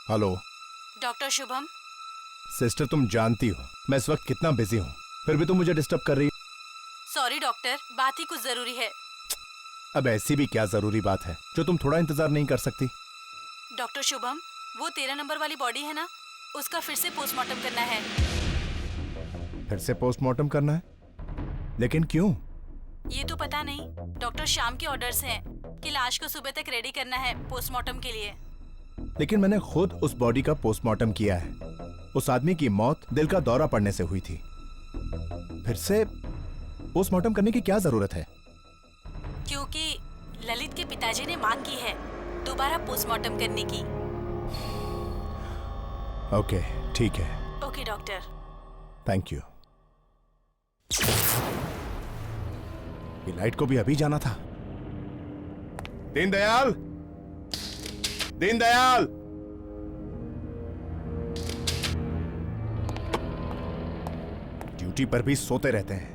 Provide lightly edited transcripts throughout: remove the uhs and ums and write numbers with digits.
Hello doctor Shubham. Sister, तुम जानती हो मैं इस वक्त कितना बिजी हूँ, फिर भी तुम मुझे डिस्टर्ब कर रही। सॉरी डॉक्टर, बात ही कुछ जरूरी है। अब ऐसी भी क्या जरूरी बात है जो तुम थोड़ा इंतजार नहीं कर सकती? डॉक्टर शुभम, वो 13 नंबर वाली बॉडी है ना, उसका फिर से पोस्टमार्टम करना है। फिर से पोस्टमार्टम करना है? लेकिन क्यों? ये तो पता नहीं, डॉक्टर श्याम के ऑर्डर्स हैं कि लाश को सुबह तक रेडी करना है पोस्टमार्टम के लिए। लेकिन मैंने खुद उस बॉडी का पोस्टमार्टम किया है। उस आदमी की मौत दिल का दौरा पड़ने से हुई थी। फिर से पोस्टमार्टम करने की क्या जरूरत है? क्योंकि ललित के पिताजी ने मांग की है दोबारा पोस्टमार्टम करने की। ओके, ठीक है। Okay doctor. Thank you. ये लाइट को भी अभी जाना था। दीनदयाल, दीनदयाल! ड्यूटी पर भी सोते रहते हैं।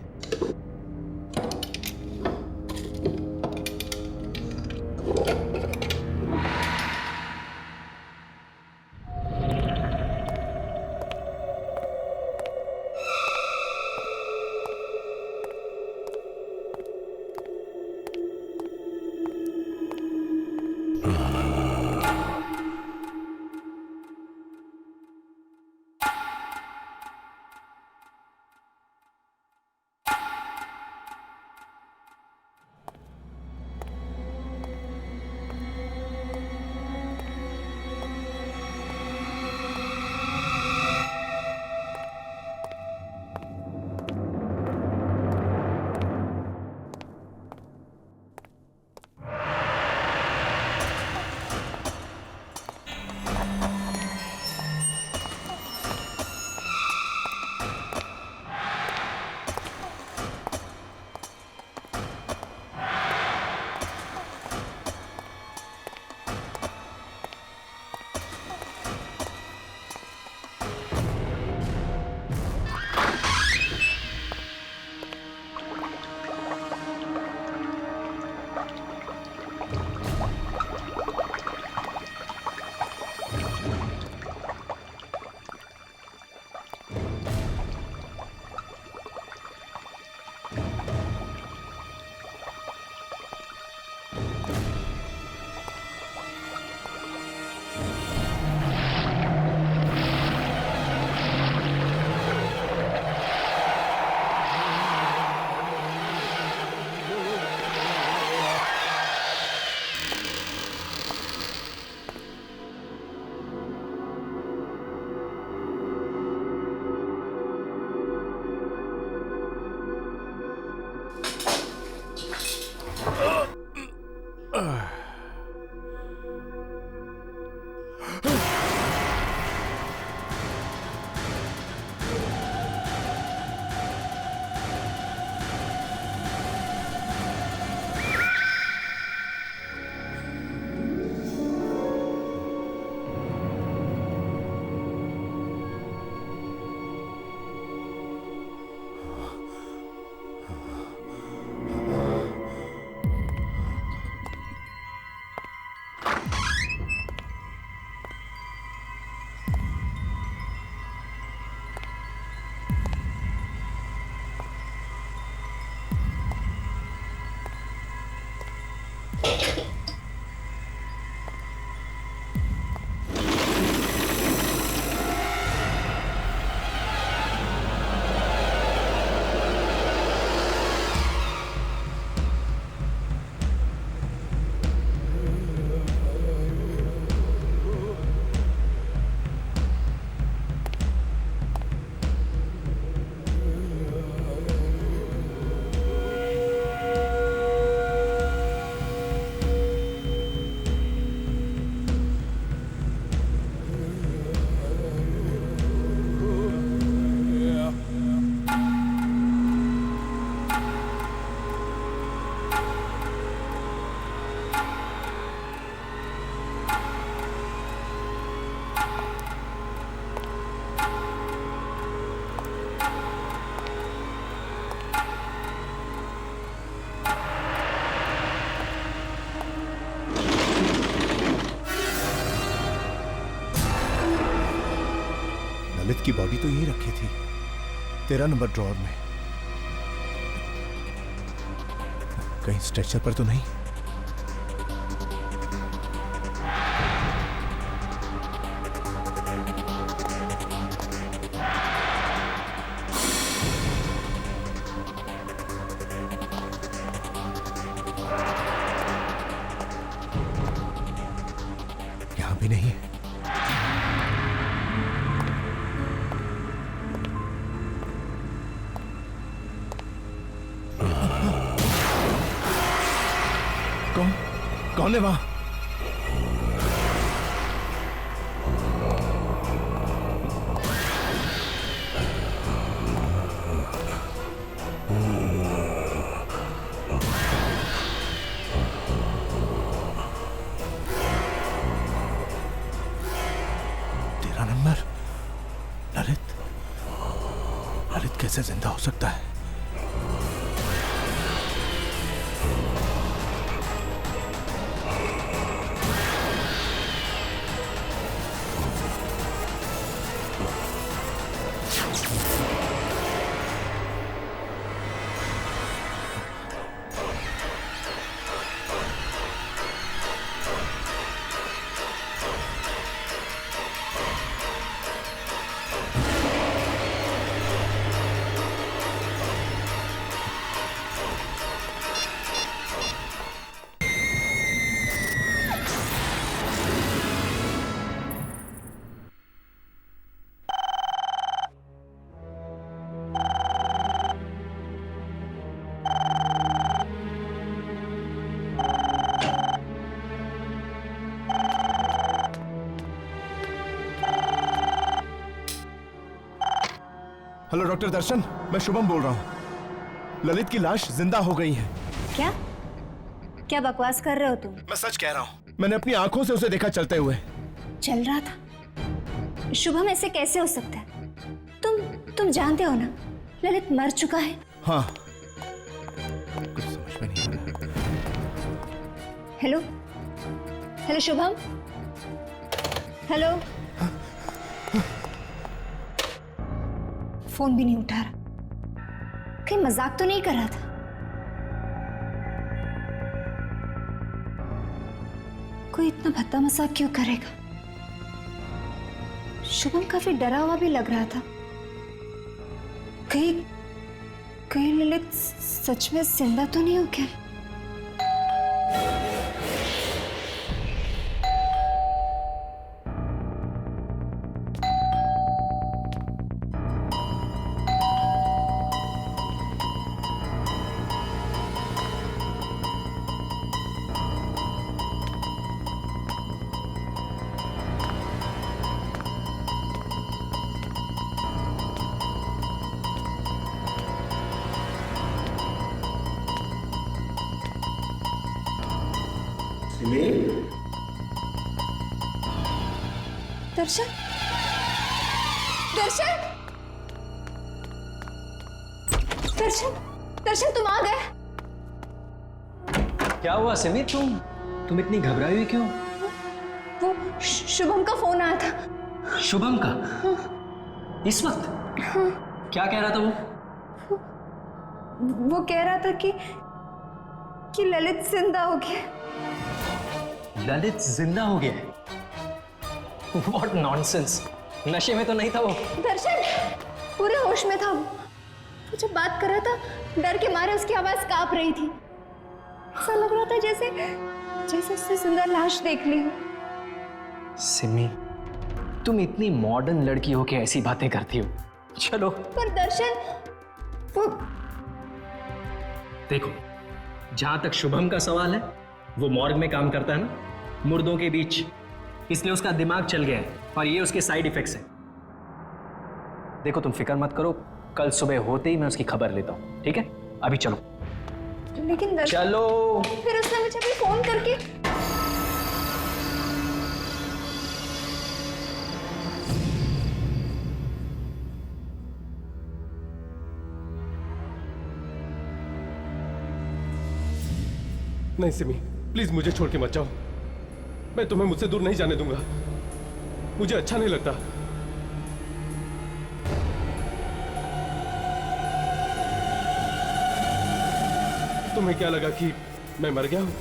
की बॉडी तो यहीं रखी थी, 13 नंबर ड्रॉअर में। कहीं स्ट्रेचर पर तो नहीं? यहां भी नहीं है। कौन है वहां? तेरा नंबर। ललित कैसे जिंदा हो सकता है? हेलो डॉक्टर दर्शन, मैं शुभम बोल रहा हूँ। ललित की लाश जिंदा हो गई है। क्या क्या बकवास कर रहे हो तुम? मैं सच कह रहा हूँ, मैंने अपनी आंखों से उसे देखा चलते हुए। चल रहा था? शुभम, ऐसे कैसे हो सकता है? तुम जानते हो ना, ललित मर चुका है। हाँ, कुछ समझ में नहीं आ रहा। Hello hello Shubham, hello. Phone भी नहीं उठा रहा। कहीं मजाक तो नहीं कर रहा था? कोई इतना भद्दा मजाक क्यों करेगा? शुभम काफी डरा हुआ भी लग रहा था। कहीं ललित सच में जिंदा तो नहीं हो क्या? दर्शन, दर्शन, दर्शन, दर्शन, तुम आ गए। क्या हुआ सिमी? तुम इतनी घबराई हुई क्यों? वो शुभम का फोन आया था। शुभम का? हाँ। इस वक्त? हाँ। क्या कह रहा था वो कह रहा था कि ललित जिंदा हो गया। ललित जिंदा हो गया? What nonsense! नशे में तो नहीं था वो? दर्शन पूरे होश में था। वो जब बात कर रहा था, डर के मारे उसकी आवाज कांप रही थी। ऐसा लग रहा था जैसे उससे जिंदा लाश देख ली हो। सिमी, तुम इतनी मॉडर्न लड़की हो के ऐसी बातें करती हो। चलो। पर दर्शन, वो देखो, जहां तक शुभम का सवाल है, वो मॉर्ग में काम करता है ना, मुर्दों के बीच, इसलिए उसका दिमाग चल गया है और ये उसके साइड इफेक्ट्स हैं। देखो, तुम फिक्र मत करो, कल सुबह होते ही मैं उसकी खबर लेता हूं, ठीक है? अभी चलो। लेकिन दर्शन, चलो। फिर उसने मुझे भी फोन करके नहीं सिमी, प्लीज मुझे छोड़ के मत जाओ। मैं तुम्हें मुझसे दूर नहीं जाने दूंगा। मुझे अच्छा नहीं लगता। तुम्हें क्या लगा कि मैं मर गया हूं?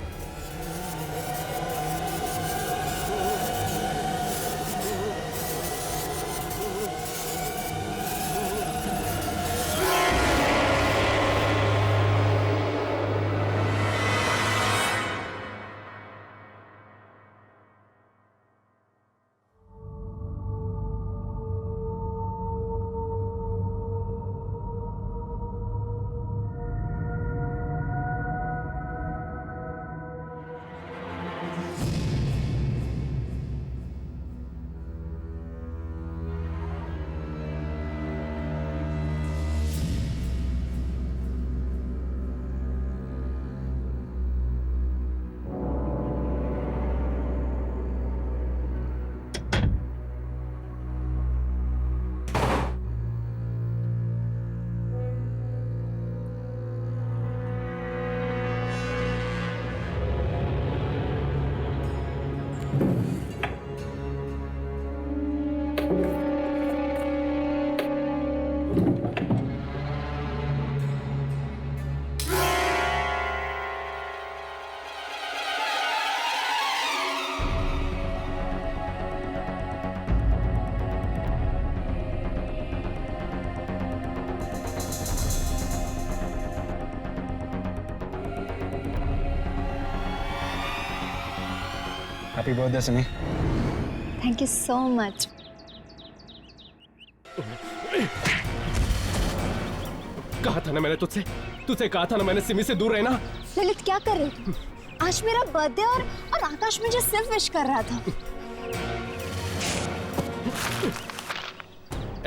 Happy birthday Simi. Thank you so much. कहा था ना मैंने तुझसे कहा था ना मैंने सिमी से दूर रहना। ललित क्या कर रही थी? आज मेरा बर्थडे और आकाश मुझे सिर्फ विश कर रहा था।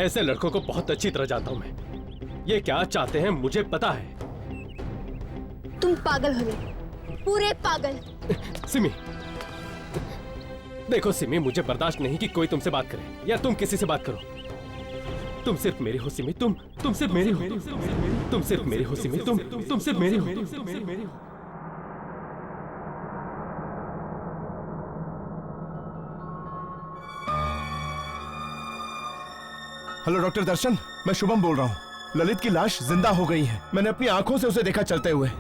ऐसे लड़कों को बहुत अच्छी तरह जानता हूं मैं। ये क्या चाहते हैं मुझे पता है। तुम पागल हो गए, पूरे पागल। सिमी, देखो सिमी, मुझे बर्दाश्त नहीं कि कोई तुमसे बात करे या तुम किसी से बात करो। तुम सिर्फ मेरी हो सिमी, तुम सिर्फ मेरी हो, तुम सिर्फ मेरी हो सिमी, तुम सिर्फ मेरी हो। हेलो डॉक्टर दर्शन, मैं शुभम बोल रहा हूँ। ललित की लाश जिंदा हो गई है। मैंने अपनी आंखों से उसे देखा चलते हुए।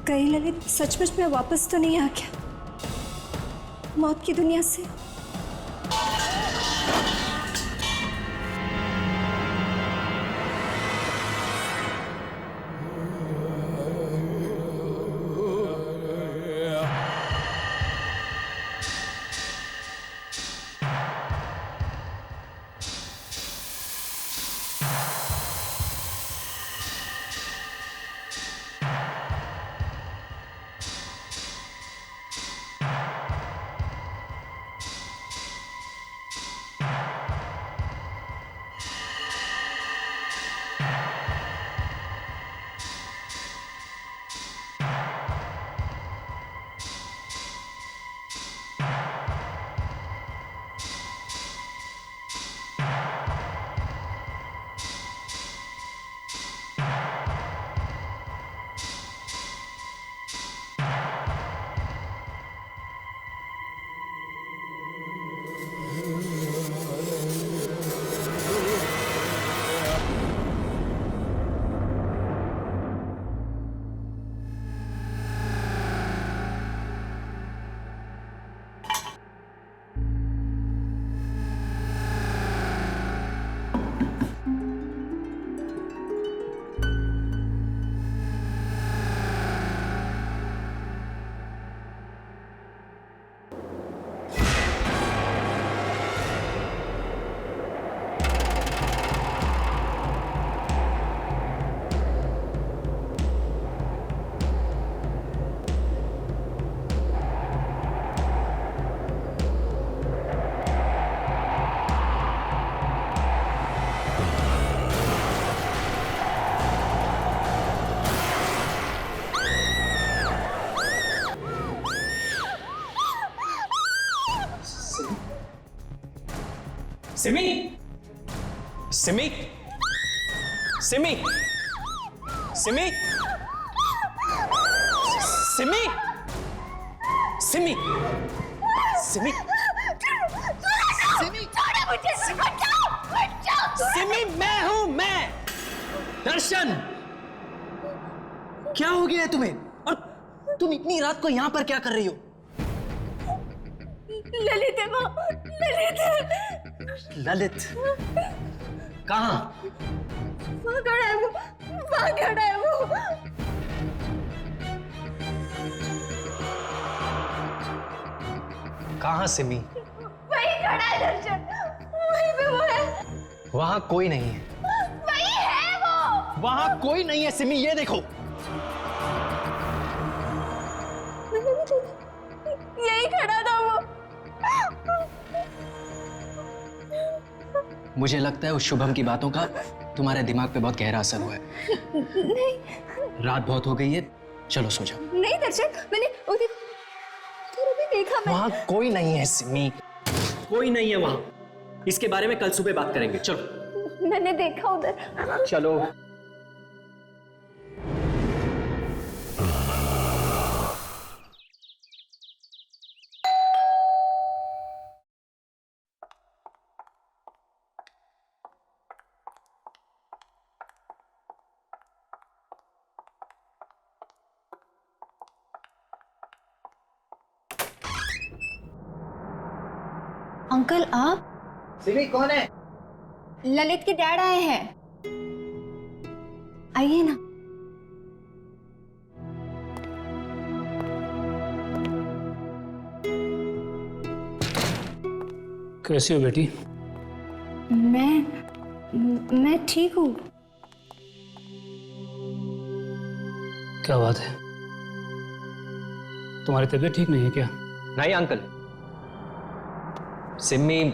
कहीं ललित सचमुच में वापस तो नहीं आ गया मौत की दुनिया से? सिमी, सिमी, सिमी, सिमी, सिमी, सिमी, सिमी, सिमी, सिमी, मैं हूं मैं। दर्शन, क्या हो गया है तुम्हें? और तुम इतनी रात को यहाँ पर क्या कर रही हो? ललित है माँ, ललित है। ललित कहाँ? वहाँ खड़ा है वो, वहाँ खड़ा है वो। कहाँ सिमी? वही खड़ा है दर्शन, वहीं पे वो है। वहां कोई नहीं है। वही है वो। वहां कोई नहीं है सिमी, ये देखो। यही खड़ा था वो। मुझे लगता है उस शुभम की बातों का तुम्हारे दिमाग पे बहुत गहरा असर हुआ है। नहीं रात बहुत हो गई है, चलो सो जाओ। नहीं दर्शन, मैंने उधर भी देखा। मैं वहां कोई नहीं है सिमी, कोई नहीं है वहां। इसके बारे में कल सुबह बात करेंगे, चलो। मैंने देखा उधर। चलो। अंकल आप? सिमी कौन है? ललित के डैड आए हैं, आइए ना। कैसी हो बेटी? मैं ठीक हूँ। क्या बात है, तुम्हारी तबीयत ठीक नहीं है क्या? नहीं अंकल, सिमी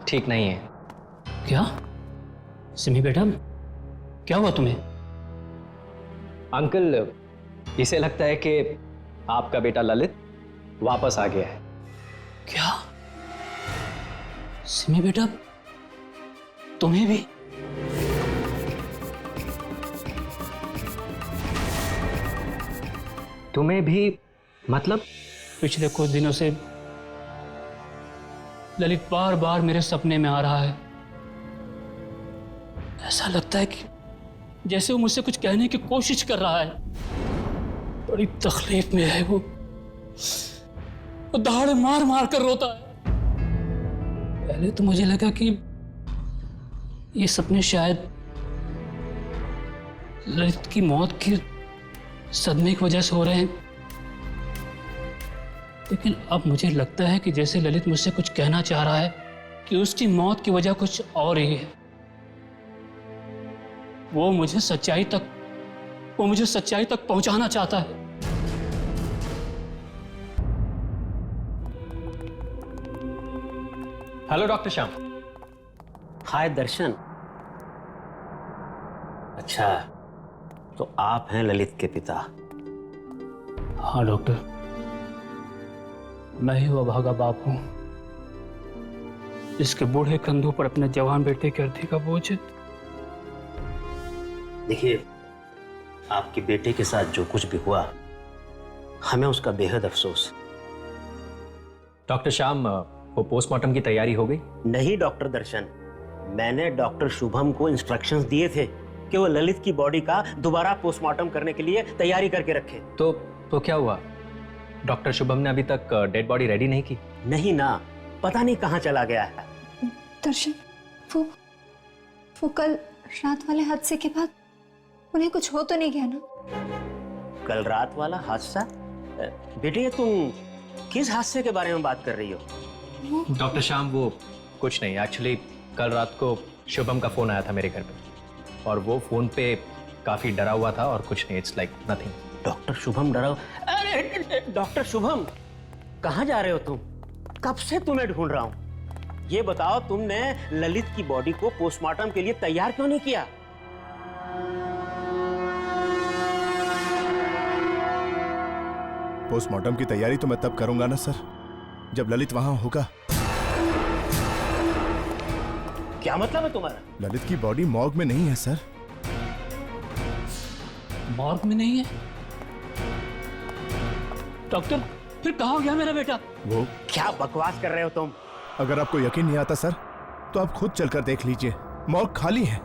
ठीक नहीं है। क्या? सिमी बेटा, क्या हुआ तुम्हें? अंकल, इसे लगता है कि आपका बेटा ललित वापस आ गया है। क्या? सिमी बेटा, तुम्हें भी? तुम्हें भी? मतलब? पिछले कुछ दिनों से ललित बार बार मेरे सपने में आ रहा है। ऐसा लगता है कि जैसे वो मुझसे कुछ कहने की कोशिश कर रहा है। बड़ी तकलीफ में है वो दहाड़े मार मार कर रोता है। पहले तो मुझे लगा कि ये सपने शायद ललित की मौत के सदमे की वजह से हो रहे हैं, लेकिन अब मुझे लगता है कि जैसे ललित मुझसे कुछ कहना चाह रहा है कि उसकी मौत की वजह कुछ और ही है। वो मुझे सच्चाई तक पहुंचाना चाहता है। Hello doctor Shyam. Hi Darshan. अच्छा, तो आप हैं ललित के पिता? हाँ डॉक्टर, मैं ही वो भागा बाप हूं जिसके बूढ़े कंधों पर अपने जवान बेटे के अर्थी का बोझ है। देखिए, आपके बेटे के साथ जो कुछ भी हुआ, हमें उसका बेहद अफसोस। डॉक्टर श्याम, वो पोस्टमार्टम की तैयारी हो गई? नहीं डॉक्टर दर्शन, मैंने डॉक्टर शुभम को इंस्ट्रक्शंस दिए थे कि वो ललित की बॉडी का दोबारा पोस्टमार्टम करने के लिए तैयारी करके रखे। तो क्या हुआ? डॉक्टर शुभम ने अभी तक डेड बॉडी रेडी नहीं की? नहीं ना, पता नहीं कहाँ चला गया है। दर्शन, वो कल रात वाले हादसे के बाद उन्हें कुछ हो तो नहीं गया ना? कल रात वाला हादसा? बेटे, तुम किस हादसे के बारे में बात कर रही हो? डॉक्टर श्याम, वो कुछ नहीं। एक्चुअली कल रात को शुभम का फोन आया था मेरे घर पे, और वो फोन पे काफी डरा हुआ था और कुछ नहीं। It's like nothing. Doctor Shubham डरा? अरे डॉक्टर शुभम, कहाँ जा रहे हो तुम? कब से तुम्हें ढूंढ रहा हूं। ये बताओ, तुमने ललित की बॉडी को पोस्टमार्टम के लिए तैयार क्यों नहीं किया? पोस्टमार्टम की तैयारी तो मैं तब करूंगा ना सर, जब ललित वहां होगा। क्या मतलब है तुम्हारा? ललित की बॉडी मॉर्ग में नहीं है सर। मॉर्ग में नहीं है? डॉक्टर, फिर कहाँ हो गया मेरा बेटा? वो क्या बकवास कर रहे हो तुम? अगर आपको यकीन नहीं आता सर, तो आप खुद चलकर देख लीजिए, मॉर्ग खाली है।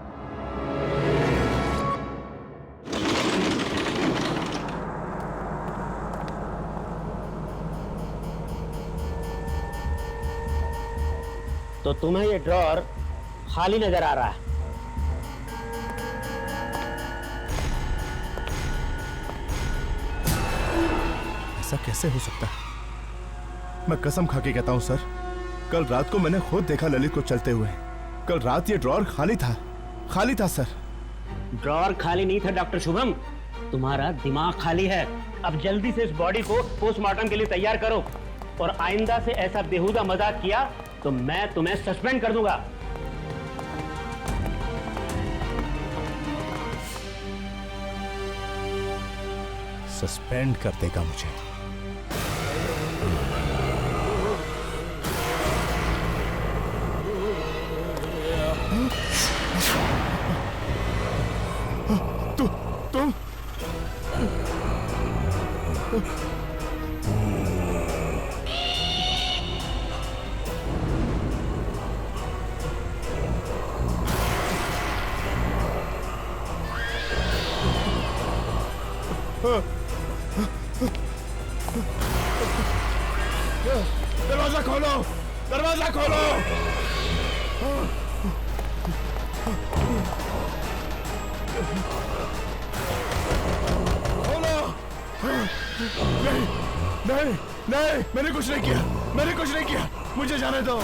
तो तुम्हें ये ड्रॉर खाली नजर आ रहा है। ऐसा कैसे हो सकता है? मैं कसम खा के कहता हूं सर, कल रात को मैंने खुद देखा ललित को चलते हुए। कल रात ये ड्रॉर खाली था सर। ड्रॉर खाली नहीं था डॉक्टर शुभम, तुम्हारा दिमाग खाली है। अब जल्दी से इस बॉडी को पोस्टमार्टम के लिए तैयार करो, और आइंदा से ऐसा बेहुदा मजाक किया तो मैं तुम्हें सस्पेंड कर दूंगा। सस्पेंड कर देगा मुझे? तुम दरवाजा खोलो, दरवाजा खोलो। नहीं, मैंने कुछ नहीं किया, मुझे जाने दो।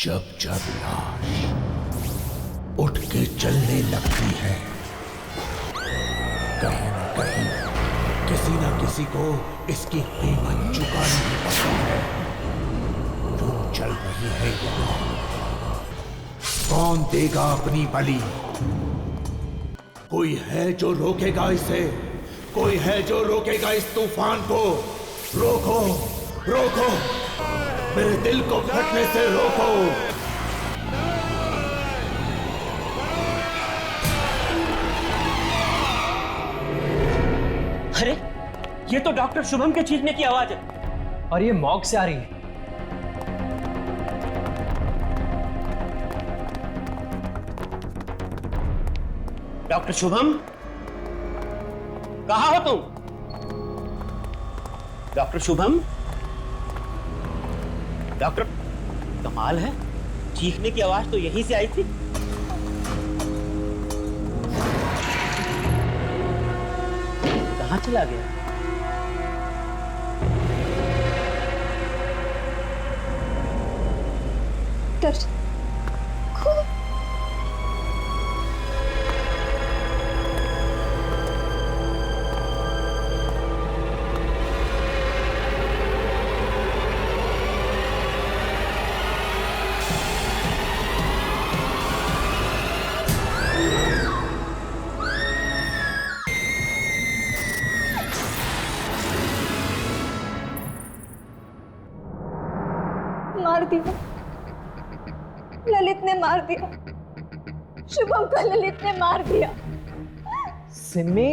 जब जब लाश उठ के चलने लगती है, कहीं न कहीं किसी न किसी को इसकी कीमत चुकानी ही पड़ती है। क्यों चल रही है यहाँ? कौन देगा अपनी बलि? कोई है जो रोकेगा इसे? कोई है जो रोकेगा इस तूफान को? रोको, रोको, मेरे दिल को फटने से रोको। अरे, ये तो डॉक्टर शुभम के चीखने की आवाज है, और ये मॉर्ग से आ रही है। डॉक्टर शुभम, कहाँ हो तुम? डॉक्टर शुभम, डॉक्टर, कमाल है, चीखने की आवाज तो यहीं से आई थी। कहाँ चला गया? मार दिया, ललित ने मार दिया, शुभम को ललित ने मार दिया। सिम्मी,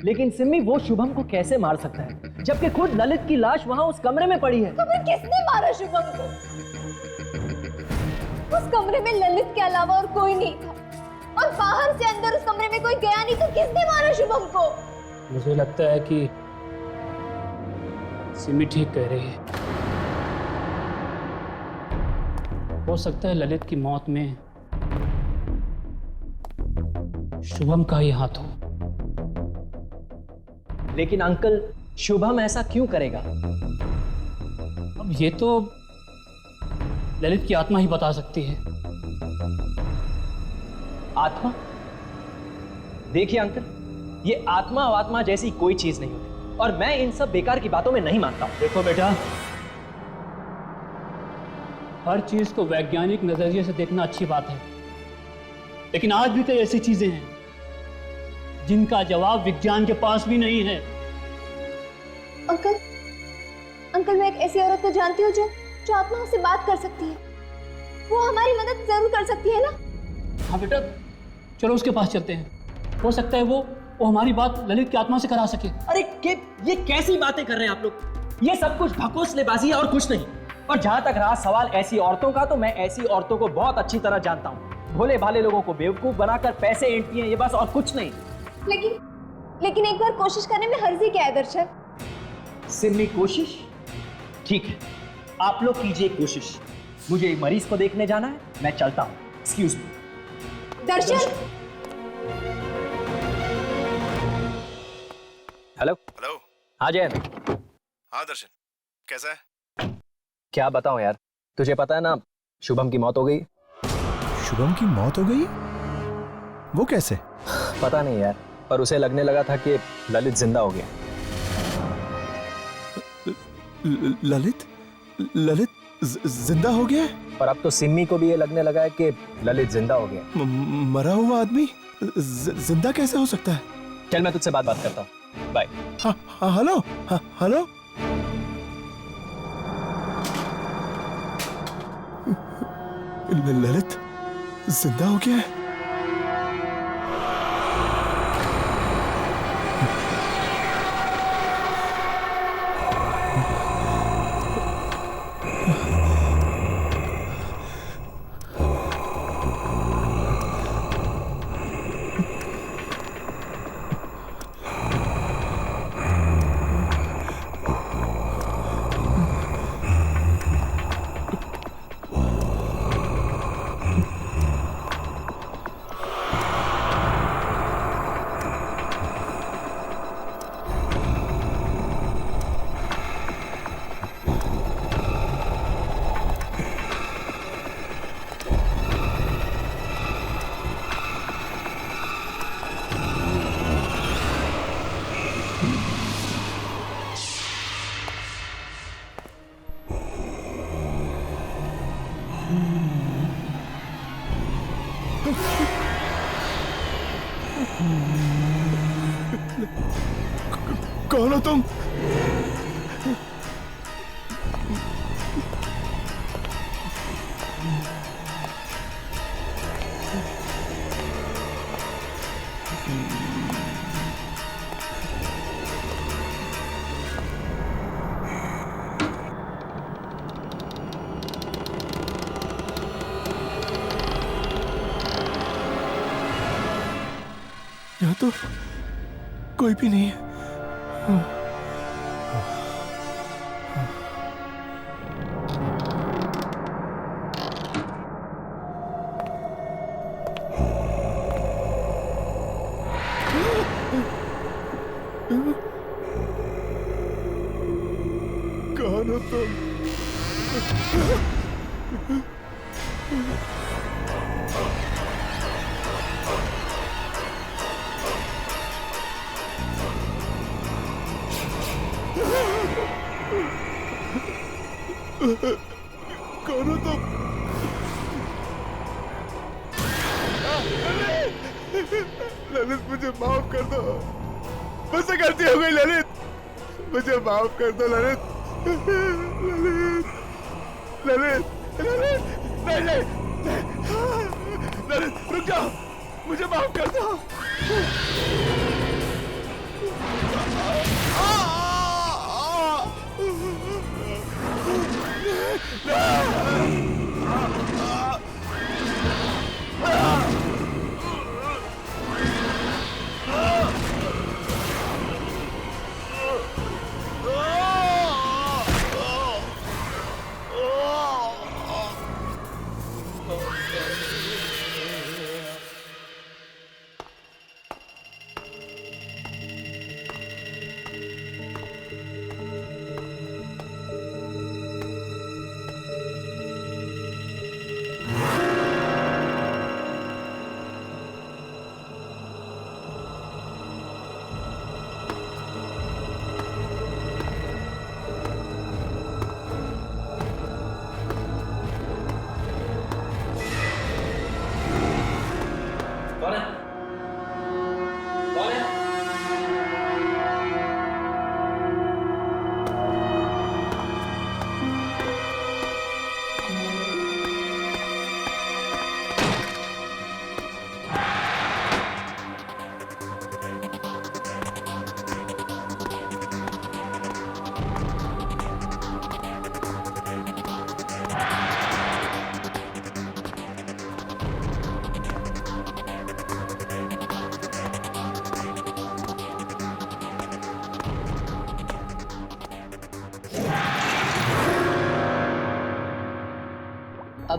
लेकिन सिम्मी वो शुभम को कैसे मार सकता है जबकि खुद ललित की लाश वहां उस कमरे में पड़ी है? तो फिर किसने मारा शुभम को? उस कमरे में ललित के अलावा और कोई नहीं था, और बाहर से अंदर उस कमरे में कोई गया नहीं, तो किसने मारा शुभम को? मुझे लगता है कि सिमी ठीक कह रही है। हो सकता है ललित की मौत में शुभम का ही हाथ हो। लेकिन अंकल, शुभम ऐसा क्यों करेगा? अब ये तो ललित की आत्मा ही बता सकती है। आत्मा? देखिए अंकल, ये आत्मा जैसी कोई चीज नहीं होती, और मैं इन सब बेकार की बातों में नहीं मानता हूं। देखो बेटा, हर चीज को वैज्ञानिक नजरिए से देखना अच्छी बात है, लेकिन आज भी कई ऐसी चीजें हैं जिनका जवाब विज्ञान के पास भी नहीं है। अंकल, मैं एक ऐसी औरत को जानती हूँ जो आत्मा से बात कर सकती है। वो हमारी मदद जरूर कर सकती है ना? हाँ बेटा, चलो उसके पास चलते हैं। हो सकता है वो हमारी बात ललित की आत्मा से करा सके। अरे ये कैसी बातें कर रहे हैं आप लोग? ये सब कुछ भकोसलेबाजी है और कुछ नहीं। और जहां तक रहा सवाल ऐसी औरतों का, तो मैं ऐसी औरतों को बहुत अच्छी तरह जानता हूं। भोले भाले लोगों को बेवकूफ बनाकर पैसे ऐंठती हैं, ये बस और कुछ नहीं। लेकिन एक बार कोशिश करने में हर्जी क्या है दर्शन? सिम्मी कोशिश? ठीक है, आप लोग कीजिए कोशिश। मुझे मरीज को देखने जाना है, मैं चलता हूं। Excuse me. Darshan. Hello. Hello. हाँ जय। हाँ दर्शन, कैसा है? क्या बताऊं यार, तुझे पता है ना शुभम की मौत हो गई। शुभम की मौत हो गई? वो कैसे? पता नहीं यार, पर उसे लगने लगा था कि ललित जिंदा हो गया। ललित? ललित जिंदा हो गया? और अब तो सिम्मी को भी ये लगने लगा है कि ललित जिंदा हो गया। मरा हुआ आदमी जिंदा कैसे हो सकता है? चल मैं तुझसे बात करता हूँ। बाय। हाँ हेलो। हाँ हेलो। ललित जिंदा हो गया है? कौन हो तुम? यहाँ तो कोई भी नहीं है। कौन हो तुम? कौन हो तुम? ललित मुझे माफ कर दो, मुझसे गलती हो गई ललित, मुझे माफ कर दो ललित। ललित ललित ललित नहीं नहीं ललित रुक जाओ, मुझे माफ कर दो।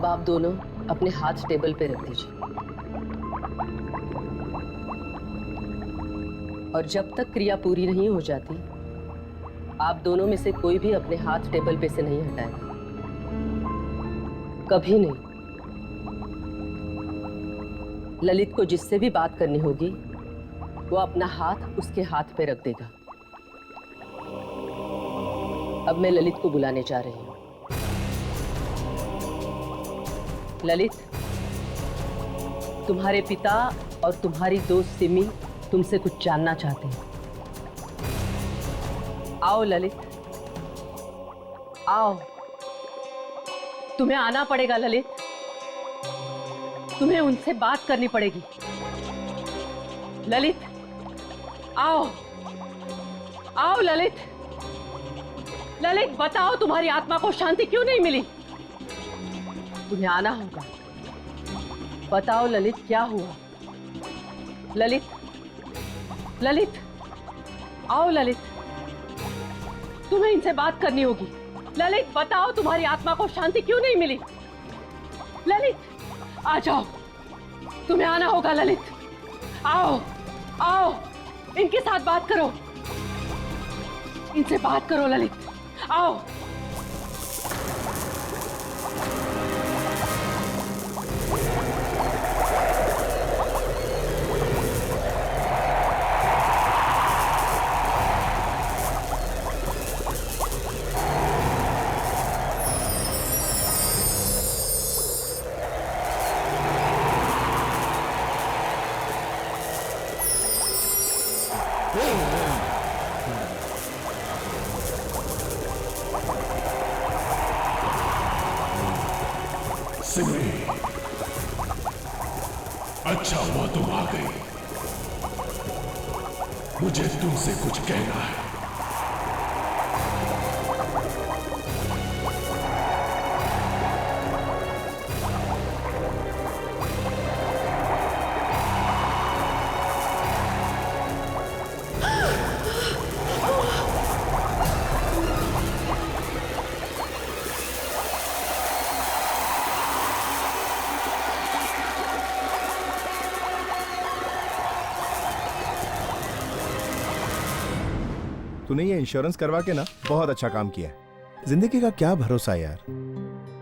अब आप दोनों अपने हाथ टेबल पे रख दीजिए और जब तक क्रिया पूरी नहीं हो जाती आप दोनों में से कोई भी अपने हाथ टेबल पे से नहीं हटाएगा, कभी नहीं। ललित को जिससे भी बात करनी होगी वो अपना हाथ उसके हाथ पे रख देगा। अब मैं ललित को बुलाने जा रही हूँ। ललित, तुम्हारे पिता और तुम्हारी दोस्त सिमी तुमसे कुछ जानना चाहते हैं। आओ ललित, आओ। तुम्हें आना पड़ेगा ललित, तुम्हें उनसे बात करनी पड़ेगी। ललित, आओ, आओ ललित। ललित, बताओ तुम्हारी आत्मा को शांति क्यों नहीं मिली? तुम्हें आना होगा। बताओ ललित, क्या हुआ? ललित, ललित, आओ ललित, तुम्हें इनसे बात करनी होगी। ललित, बताओ तुम्हारी आत्मा को शांति क्यों नहीं मिली? ललित, आ जाओ, तुम्हें आना होगा। ललित, आओ, आओ, इनके साथ बात करो, इनसे बात करो। ललित, आओ। सिमी, अच्छा हुआ तुम आ गई। मुझे तुमसे कुछ कहना है। तूने ये इंश्योरेंस करवा के ना बहुत अच्छा काम किया है। जिंदगी का क्या भरोसा यार,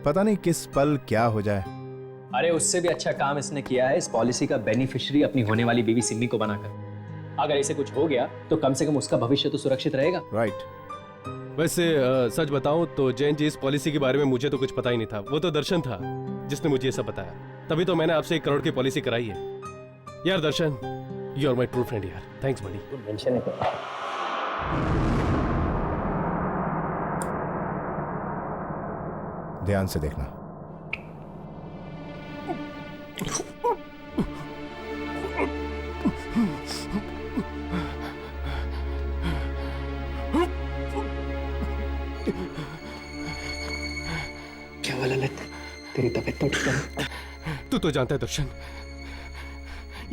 पता नहीं किस पल क्या हो जाए। अरे उससे भी अच्छा काम इसने किया है, इस पॉलिसी का बेनिफिशियरी अपनी होने वाली बीवी सिमी को बनाकर। अगर इसे कुछ हो गया तो कम से कम उसका भविष्य तो सुरक्षित रहेगा। राइट। वैसे सच बताऊं तो जैन जी, इस पॉलिसी के बारे में मुझे तो कुछ पता ही नहीं था। वो तो दर्शन था जिसने मुझे ये सब बताया, तभी तो मैंने आपसे 1 करोड़ की पॉलिसी कराई है। यार Darshan, you are my true friend यार, थैंक्स बड़ी। मेंशन है क्या? ध्यान से देखना। क्या हुआ ललित, तेरी तबीयत तो ठीक है? तू तो जानता है दर्शन,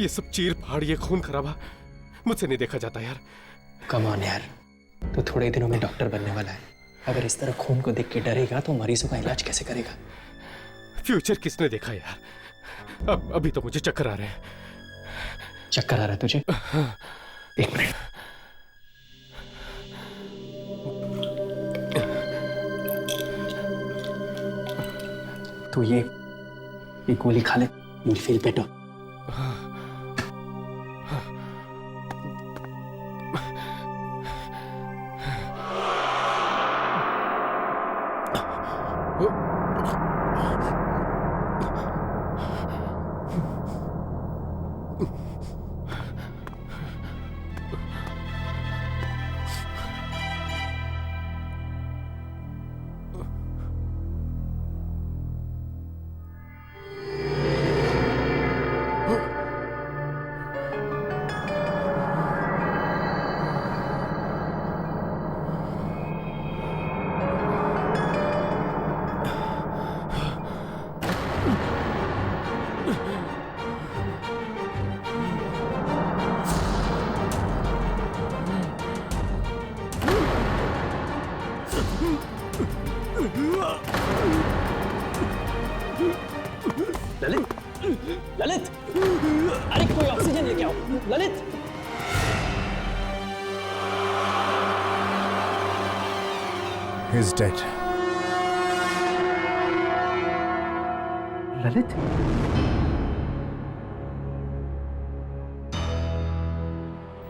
ये सब चीर फाड़, ये खून खराबा मुझसे नहीं देखा जाता यार। कम ऑन यार, तो थोड़े दिनों में डॉक्टर बनने वाला है। अगर इस तरह खून को देख के डरेगा तो मरीजों का इलाज कैसे करेगा? फ्यूचर किसने देखा यार? अब अभी तो मुझे चक्कर आ रहे हैं। चक्कर आ रहा है तुझे? 1 मिनट। तो ये गोली खा ले, you'll feel better. ललित, अरे कोई ऑक्सीजन लेके आओ। Lalit, He is dead. Lalit,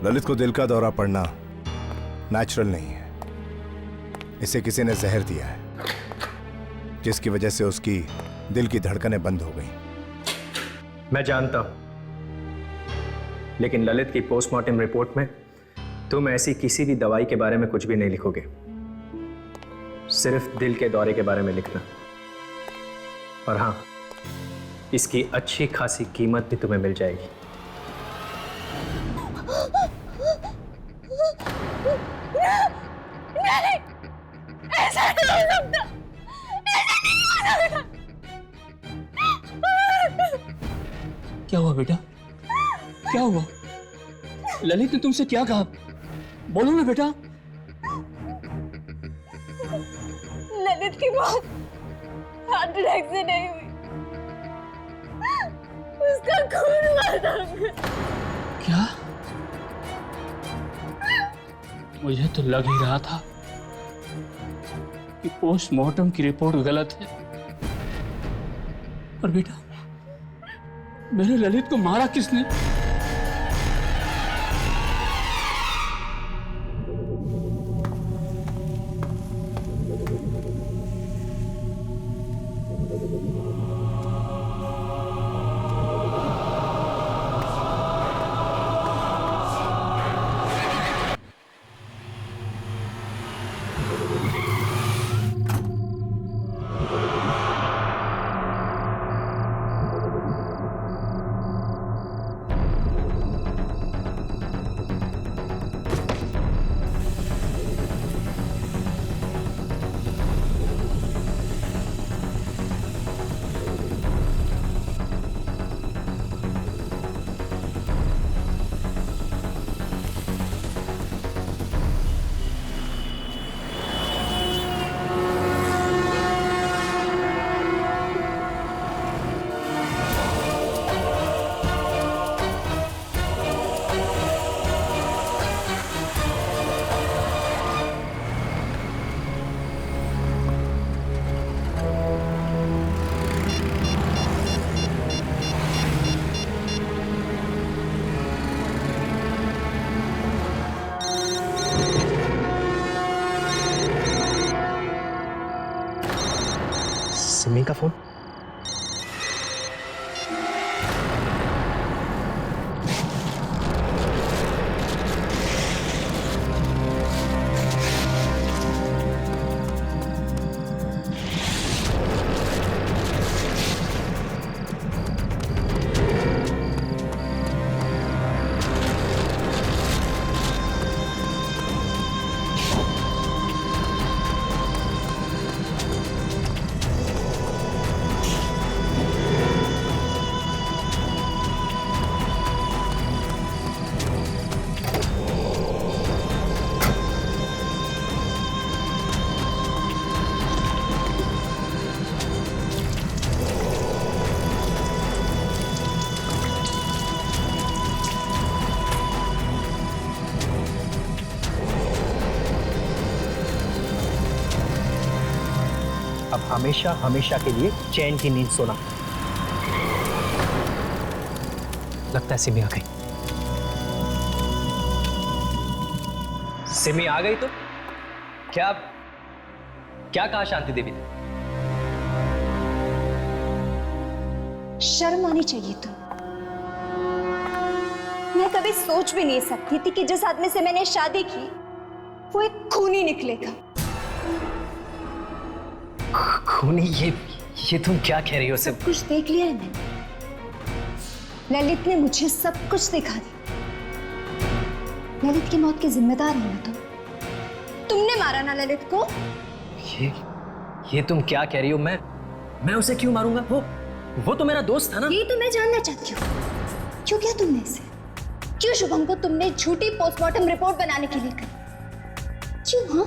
Lalit को दिल का दौरा पड़ना नेचुरल नहीं है। इसे किसी ने जहर दिया है, जिसकी वजह से उसकी दिल की धड़कनें बंद हो गई। मैं जानता हूं, लेकिन ललित की पोस्टमार्टम रिपोर्ट में तुम ऐसी किसी भी दवाई के बारे में कुछ भी नहीं लिखोगे, सिर्फ दिल के दौरे के बारे में लिखना। और हाँ, इसकी अच्छी खासी कीमत भी तुम्हें मिल जाएगी। नहीं, ऐसा नहीं हो सकता, ऐसा नहीं हो सकता। क्या हुआ बेटा? क्या हुआ? ललित ने तुमसे क्या कहा? बोलो ना बेटा। ललित की मौत हार्ट अटैक से नहीं हुई, उसका खून हुआ था। क्या? मुझे तो लग ही रहा था कि पोस्टमार्टम की रिपोर्ट गलत है। पर बेटा, मेरे ललित को मारा किसने? सिमी का फोन। अब हमेशा हमेशा के लिए चैन की नींद सोना। लगता है सिमी आ गई। सिमी आ गई तो क्या क्या कहा शांति देवी ने? शर्म आनी चाहिए तो। मैं कभी सोच भी नहीं सकती थी कि जिस आदमी से मैंने शादी की वो एक खूनी निकलेगा। खूनी? ये तुम क्या कह रही हो? सब कुछ देख लिया है मैंने। ललित ने मुझे सब कुछ दिखा दिया। ललित की मौत के जिम्मेदार हो ना तुम। तुमने मारा ना ललित को। ये तुम क्या कह रही हो? मैं उसे क्यों मारूंगा? वो तो मेरा दोस्त था ना। ये तो मैं जानना चाहती हूँ, क्यों किया तुमने इसे? क्यों शुभम को तुमने झूठी पोस्टमार्टम रिपोर्ट बनाने के लिए कही? क्यों? हाँ,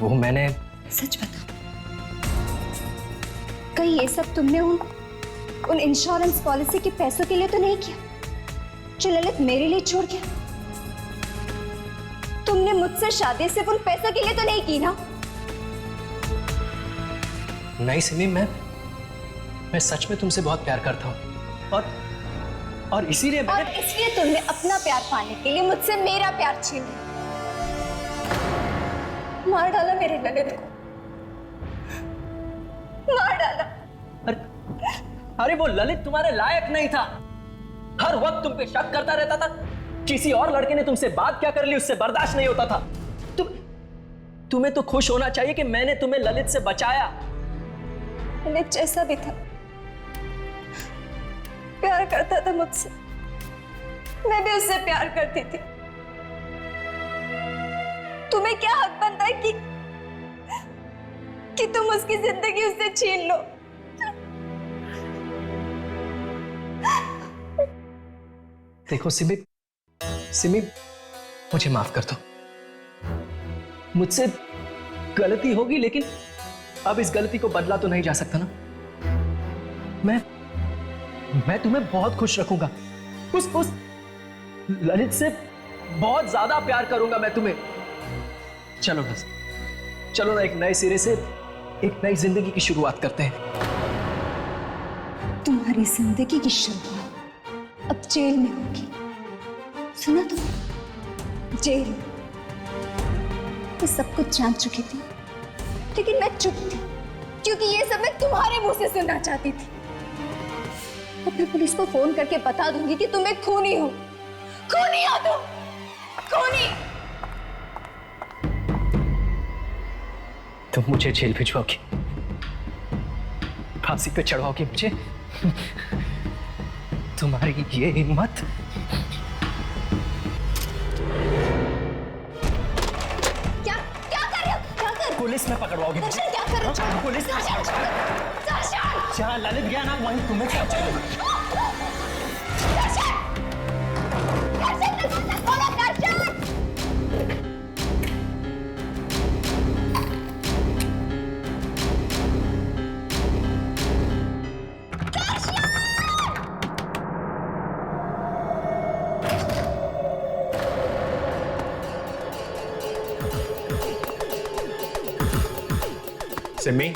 वो मैंने। सच बता, कहीं ये सब तुमने उन उन इंश्योरेंस पॉलिसी के पैसों के लिए तो नहीं किया जो ललित मेरे लिए छोड़ गया। तुमने मुझसे शादी सिर्फ उन पैसों के लिए तो नहीं की ना? नहीं सिमी, मैं सच में तुमसे बहुत प्यार करता हूँ और इसीलिए तुमने अपना प्यार पाने के लिए मुझसे मेरा प्यार छीन लिया। मार डाला मेरे ललित को, मार डाला। अरे वो ललित तुम्हारे लायक नहीं था। हर वक्त तुम पे शक करता रहता था। किसी और लड़के ने तुमसे बात क्या कर ली उससे बर्दाश्त नहीं होता था। तुम्हें तो खुश होना चाहिए कि मैंने तुम्हें ललित से बचाया। ललित जैसा भी था प्यार करता था मुझसे, मैं भी उससे प्यार करती थी। तुम्हें क्या हक बनता है कि तुम उसकी जिंदगी उससे छीन लो? देखो सिमी, मुझे माफ कर दो। मुझसे गलती होगी, लेकिन अब इस गलती को बदला तो नहीं जा सकता ना। मैं तुम्हें बहुत खुश रखूंगा। उस ललित से बहुत ज्यादा प्यार करूंगा मैं तुम्हें। चलो बस, चलो ना एक नए सिरे से एक नई जिंदगी की शुरुआत करते हैं। तुम्हारी जिंदगी की शुरुआत अब जेल में होगी, सुना तुम? जेल में। मैं सब कुछ जान चुकी थी, लेकिन मैं चुप थी क्योंकि ये सब मैं तुम्हारे मुंह से सुनना चाहती थी। अब मैं पुलिस को फोन करके बता दूंगी कि तुम एक खूनी हो। खूनी हो तुम, खूनी। तुम मुझे जेल भिजवाओगी, फांसी पे चढ़वाओगी मुझे? तुम्हारी ये हिम्मत? क्या कर रहे हो? क्या कर? पुलिस में पकड़वाओगी मुझे? दर्शन क्या कर रहे हो? पुलिस में दर्शन! जहाँ ललित गया ना वहीं तुम्हें क्या चाहिए? दर्शन! दर्शन! दर्शन! बोलो दर्शन! सिमी,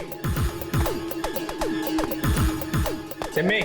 सिमी,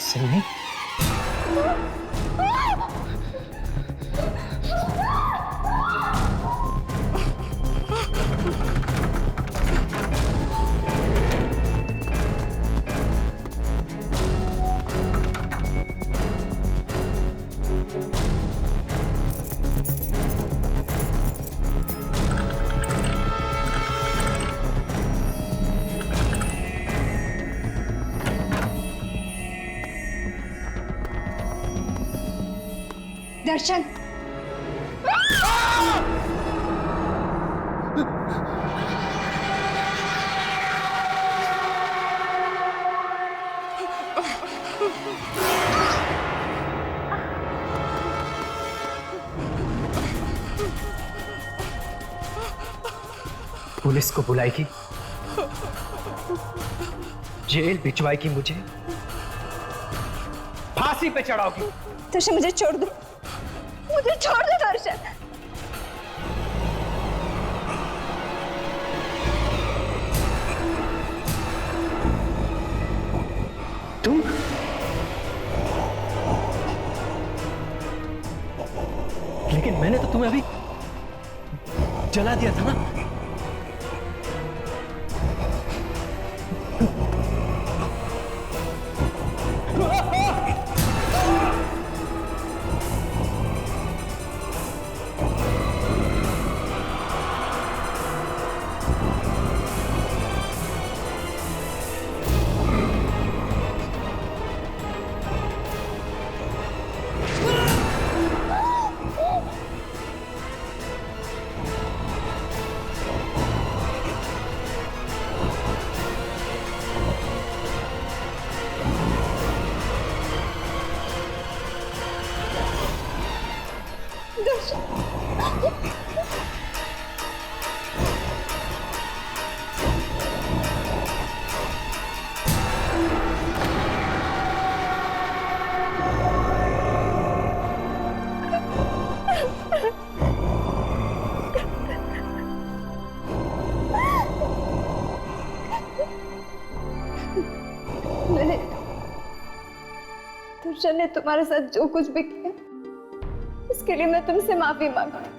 सिमी, दर्शन! पुलिस को बुलाएगी, जेल भिजवाएगी मुझे, फांसी पे चढ़ाओगी। दर्शन मुझे छोड़ दो, मुझे छोड़ दो दर्शन। तुम लेकिन मैंने तो तुम्हें अभी जला दिया था ना। दर्शन ने तुम्हारे साथ जो कुछ भी किया, इसके लिए मैं तुमसे माफी मांगती हूँ।